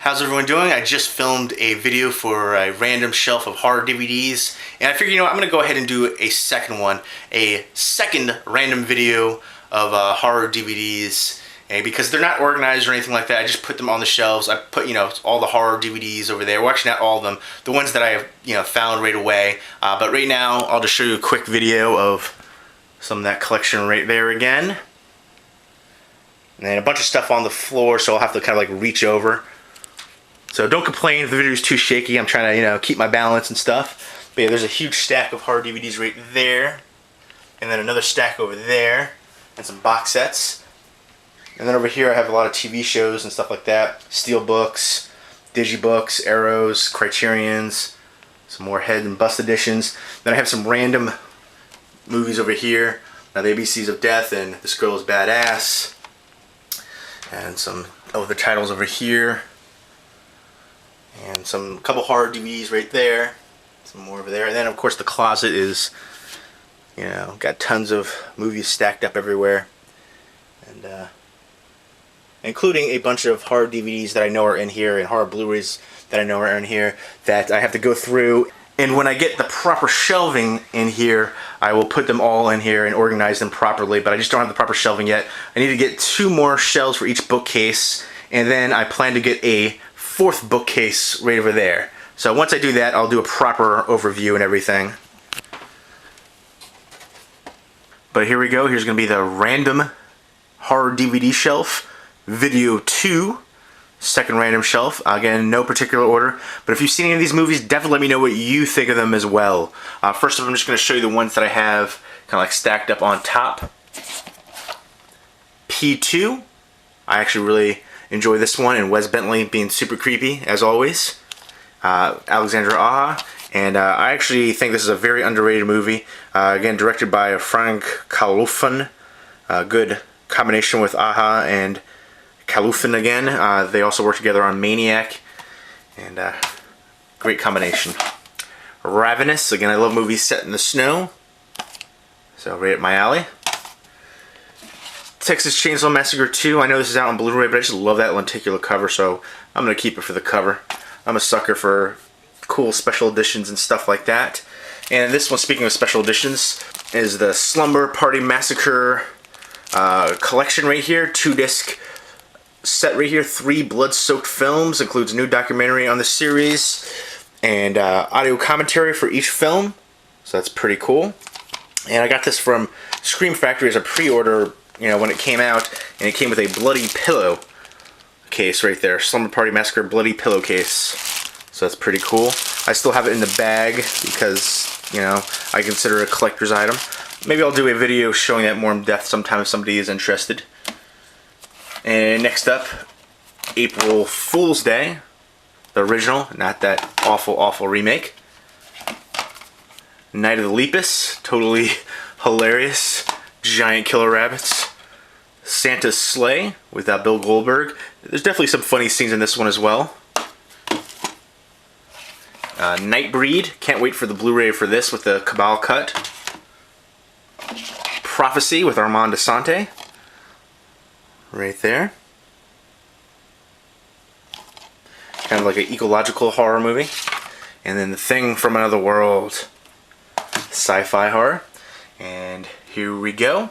How's everyone doing? I just filmed a video for a random shelf of horror DVDs, and I figured, you know what, I'm going to go ahead and do a second one, a second random video of horror DVDs. And because they're not organized or anything like that, I just put them on the shelves. I put, all the horror DVDs over there. Well, actually not all of them. The ones that I, found right away. But right now, I'll just show you a quick video of some of that collection right there again. And then a bunch of stuff on the floor, so I'll have to kind of like reach over. So don't complain if the video is too shaky. I'm trying to, keep my balance and stuff. But yeah, there's a huge stack of horror DVDs right there. And then another stack over there. And some box sets. And then over here I have a lot of TV shows and stuff like that. Steelbooks, Digibooks, Arrows, Criterions, some more Head and Bust editions. Then I have some random movies over here. Now the ABCs of Death and This Girl is Badass. And some other titles over here. And some couple horror DVDs right there. Some more over there. And then of course the closet is, got tons of movies stacked up everywhere. And including a bunch of horror DVDs that I know are in here and horror Blu-Rays that I know are in here that I have to go through. And when I get the proper shelving in here, I will put them all in here and organize them properly, but I just don't have the proper shelving yet. I need to get 2 more shelves for each bookcase, and then I plan to get a 4th bookcase right over there. So once I do that, I'll do a proper overview and everything. But here we go. Here's going to be the random horror DVD shelf. Video 2, second random shelf. Again, no particular order. But if you've seen any of these movies, definitely let me know what you think of them as well. First of all, I'm just going to show you the ones that I have kind of like stacked up on top. P2. I actually really enjoy this one, and Wes Bentley being super creepy, as always. Alexandra Aja. And I actually think this is a very underrated movie. Again, directed by Frank Kalofan. Good combination with Aja and Kalofan again. They also work together on Maniac, and great combination. Ravenous, again, I love movies set in the snow, so right up my alley. Texas Chainsaw Massacre 2, I know this is out on Blu-ray, but I just love that lenticular cover, so I'm going to keep it for the cover. I'm a sucker for cool special editions and stuff like that. And this one, speaking of special editions, is the Slumber Party Massacre collection right here, 2-disc set right here, 3 blood-soaked films, includes a new documentary on the series, and audio commentary for each film, so that's pretty cool. And I got this from Scream Factory as a pre-order, when it came out, and it came with a bloody pillow case right there, Slumber Party Massacre bloody pillowcase, so that's pretty cool. I still have it in the bag because, I consider it a collector's item. Maybe I'll do a video showing that more in depth sometime if somebody is interested. And next up, April Fool's Day, the original, not that awful remake. Night of the Lepus, totally hilarious, giant killer rabbits. Santa's Sleigh with Bill Goldberg. There's definitely some funny scenes in this one as well. Nightbreed, can't wait for the Blu-ray for this with the Cabal cut. Prophecy with Armand Assante. Right there. Kind of like an ecological horror movie. And then The Thing from Another World. Sci-fi horror. And here we go.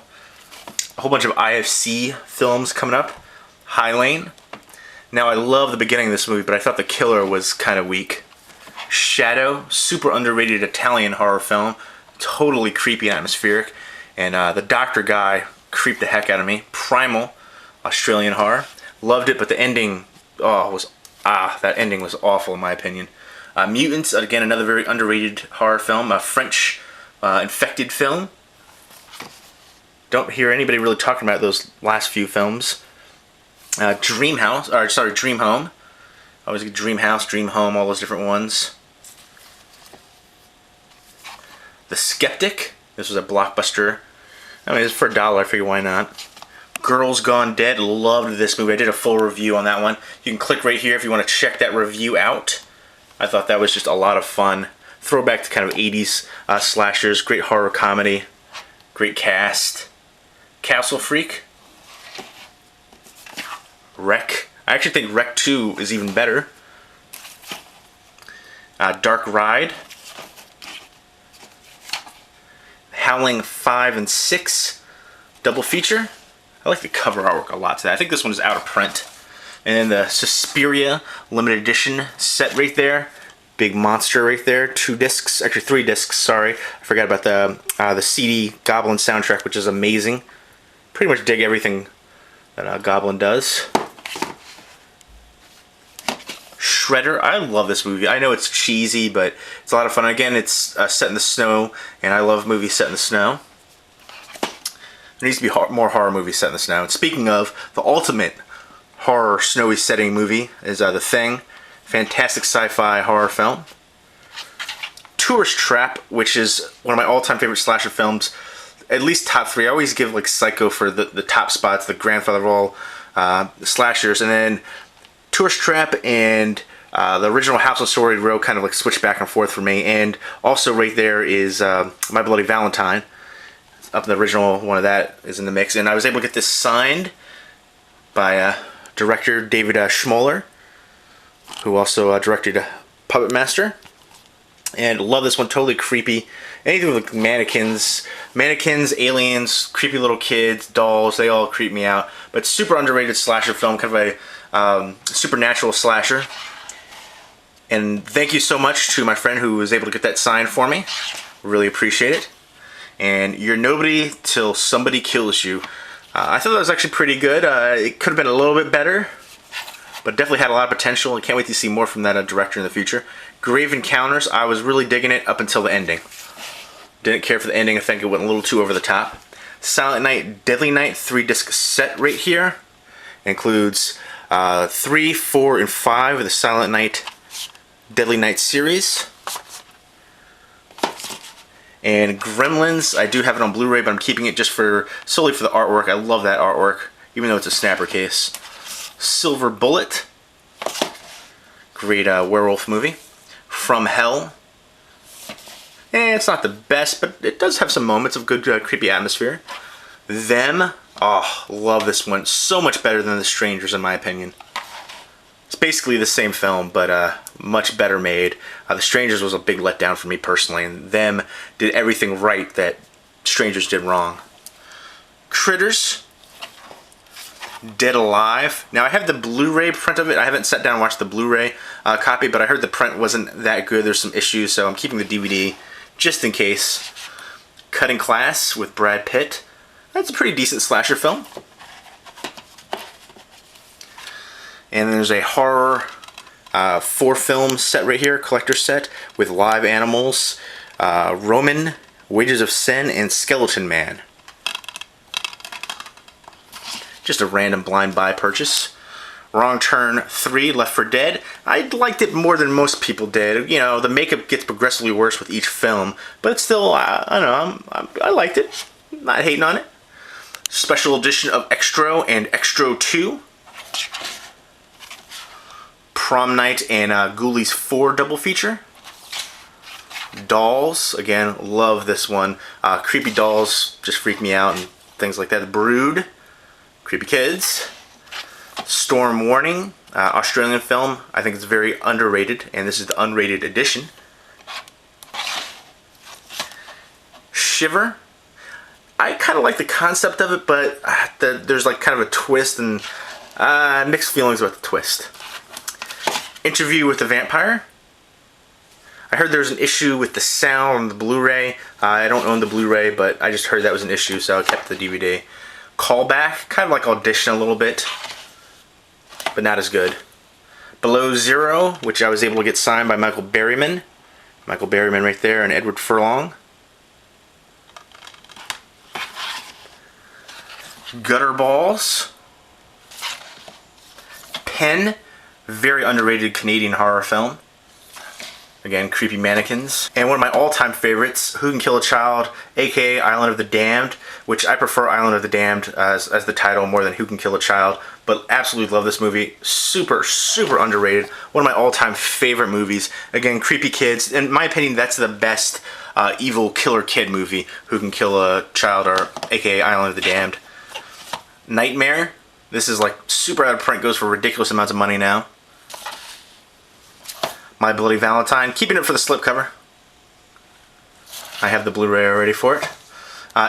A whole bunch of IFC films coming up. High Lane. Now I love the beginning of this movie, but I thought the killer was kind of weak. Shadow. Super underrated Italian horror film. Totally creepy and atmospheric. And the doctor guy creeped the heck out of me. Primal. Australian horror. Loved it, but the ending, that ending was awful in my opinion. Mutants, again, another very underrated horror film. A French infected film. Don't hear anybody really talking about those last few films. Dream Home. Always get Dream House, Dream Home, all those different ones. The Skeptic. This was a blockbuster. I mean, it's for $1. I figure why not. Girls Gone Dead, loved this movie. I did a full review on that one. You can click right here if you want to check that review out. I thought that was just a lot of fun. Throwback to kind of 80s slashers, great horror comedy, great cast. Castle Freak, Wreck, I actually think Rec 2 is even better. Dark Ride. Howling 5 and 6 double feature. I like the cover artwork a lot today. I think this one is out of print. And then the Suspiria limited edition set right there. Big monster right there. 2 discs, actually 3 discs, sorry. I forgot about the CD Goblin soundtrack, which is amazing. Pretty much dig everything that Goblin does. Shredder, I love this movie. I know it's cheesy, but it's a lot of fun. Again, it's set in the snow, and I love movies set in the snow. There needs to be more horror movies set in the snow. And speaking of, the ultimate horror snowy setting movie is The Thing. Fantastic sci-fi horror film. Tourist Trap, which is one of my all-time favorite slasher films. At least top 3. I always give like Psycho for the top spots, the grandfather of all slashers. And then Tourist Trap and the original House on Story Row kind of like switch back and forth for me. And also right there is My Bloody Valentine. Up in the original one of that is in the mix. And I was able to get this signed by director David Schmoller, who also directed Puppet Master. And love this one, totally creepy. Anything with like mannequins, aliens, creepy little kids, dolls, they all creep me out. But super underrated slasher film, kind of a supernatural slasher. And thank you so much to my friend who was able to get that signed for me. Really appreciate it. And You're Nobody Till Somebody Kills You. I thought that was actually pretty good. It could have been a little bit better, but definitely had a lot of potential. I can't wait to see more from that director in the future. Grave Encounters, I was really digging it up until the ending. Didn't care for the ending. I think it went a little too over the top. Silent Night, Deadly Night 3-disc set right here. Includes 3, 4, and 5 of the Silent Night, Deadly Night series. And Gremlins, I do have it on Blu-ray, but I'm keeping it just solely for the artwork. I love that artwork, even though it's a snapper case. Silver Bullet, great werewolf movie. From Hell, it's not the best, but it does have some moments of good creepy atmosphere. Them, oh, love this one. So much better than The Strangers, in my opinion. It's basically the same film, but much better made. The Strangers was a big letdown for me personally, and Them did everything right that Strangers did wrong. Critters, Dead Alive. Now I have the Blu-ray print of it. I haven't sat down and watched the Blu-ray copy, but I heard the print wasn't that good. There's some issues, so I'm keeping the DVD just in case. Cutting Class with Brad Pitt. That's a pretty decent slasher film. And there's a horror 4-film set right here, collector set with live animals, Roman, Wages of Sin, and Skeleton Man. Just a random blind buy purchase. Wrong Turn 3, Left 4 Dead. I liked it more than most people did. You know, the makeup gets progressively worse with each film, but it's still, I don't know, I liked it. Not hating on it. Special edition of Extro and Extro 2. Prom Night and Ghoulies 4 double feature. Dolls, again, love this one. Creepy dolls just freak me out and things like that. The Brood, creepy kids. Storm Warning, Australian film. I think it's very underrated, and this is the unrated edition. Shiver. I kind of like the concept of it, but there's like kind of a twist and mixed feelings about the twist. Interview with the Vampire. I heard there's an issue with the sound on the Blu-ray. I don't own the Blu-ray, but I just heard that was an issue, so I kept the DVD. Callback, kind of like Audition a little bit, but not as good. Below Zero, which I was able to get signed by Michael Berryman. Michael Berryman right there, and Edward Furlong. Gutterballs. Pen, very underrated Canadian horror film. Again, creepy mannequins. And one of my all-time favorites, Who Can Kill a Child, aka Island of the Damned, which I prefer Island of the Damned as the title more than Who Can Kill a Child, but absolutely love this movie. Super, super underrated. One of my all-time favorite movies. Again, creepy kids. In my opinion, that's the best evil killer kid movie, Who Can Kill a Child, or aka Island of the Damned. Nightmare, This is like super out of print, goes for ridiculous amounts of money now. My Bloody Valentine, keeping it for the slipcover. I have the Blu-ray already for it.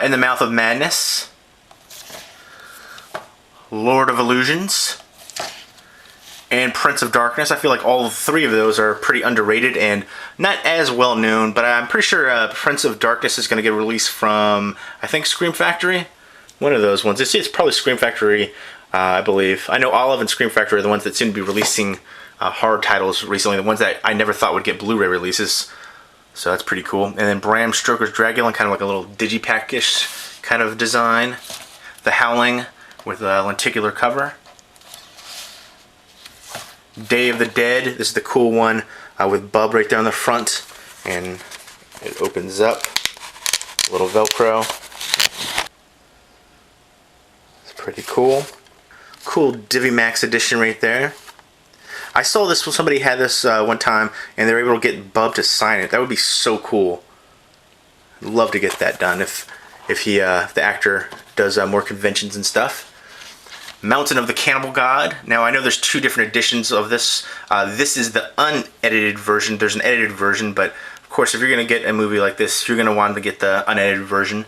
In the Mouth of Madness. Lord of Illusions. And Prince of Darkness. I feel like all three of those are pretty underrated and not as well known, but I'm pretty sure Prince of Darkness is going to get released from, I think, Scream Factory. One of those ones. It's probably Scream Factory, I believe. I know Olive and Scream Factory are the ones that seem to be releasing horror titles recently, the ones that I never thought would get Blu-ray releases. So that's pretty cool. And then Bram Stoker's Dracula, kind of like a little digipack-ish kind of design. The Howling with a lenticular cover. Day of the Dead. This is the cool one with Bub right there on the front. And it opens up. A little Velcro. It's pretty cool. Cool DiviMax edition right there. I saw this when somebody had this one time and they were able to get Bub to sign it. That would be so cool. I'd love to get that done if the actor does more conventions and stuff. Mountain of the Cannibal God. Now I know there's two different editions of this. This is the unedited version. There's an edited version, but of course if you're gonna get a movie like this, you're gonna want to get the unedited version.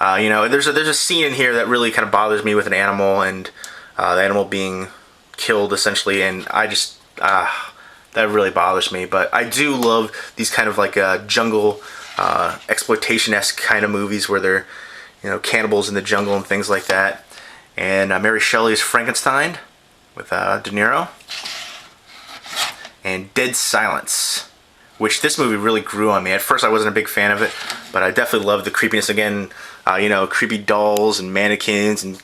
You know, there's a scene in here that really kind of bothers me with an animal and the animal being killed essentially, and I just that really bothers me. But I do love these kind of like jungle exploitation-esque kind of movies where they're, you know, cannibals in the jungle and things like that. And Mary Shelley's Frankenstein with De Niro. And Dead Silence, which this movie really grew on me. At first I wasn't a big fan of it, but I definitely loved the creepiness again. You know, creepy dolls and mannequins and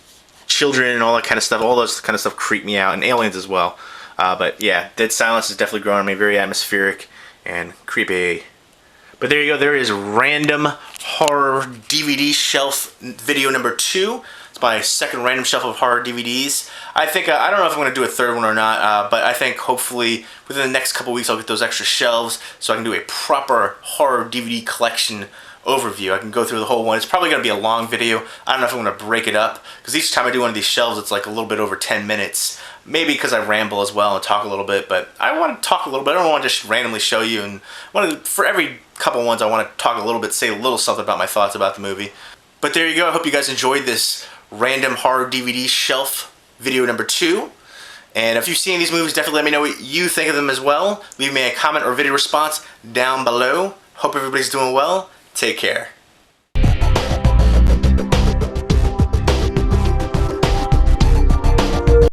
children and all that kind of stuff. All those kind of stuff creep me out, and aliens as well. But yeah, Dead Silence is definitely growing on me. Very atmospheric and creepy. But there you go. There is Random Horror DVD Shelf video number 2. It's my second random shelf of horror DVDs. I think, I don't know if I'm going to do a third one or not, but I think hopefully within the next couple weeks I'll get those extra shelves so I can do a proper horror DVD collection overview. I can go through the whole one. It's probably going to be a long video. I don't know if I'm going to break it up, because each time I do one of these shelves it's like a little bit over 10 minutes. Maybe because I ramble as well and talk a little bit, but I want to talk a little bit. I don't want to just randomly show you, and for every couple ones I want to talk a little bit, say a little something about my thoughts about the movie. But there you go. I hope you guys enjoyed this random horror DVD shelf video number 2. And if you've seen these movies, definitely let me know what you think of them as well. Leave me a comment or video response down below. Hope everybody's doing well. Take care.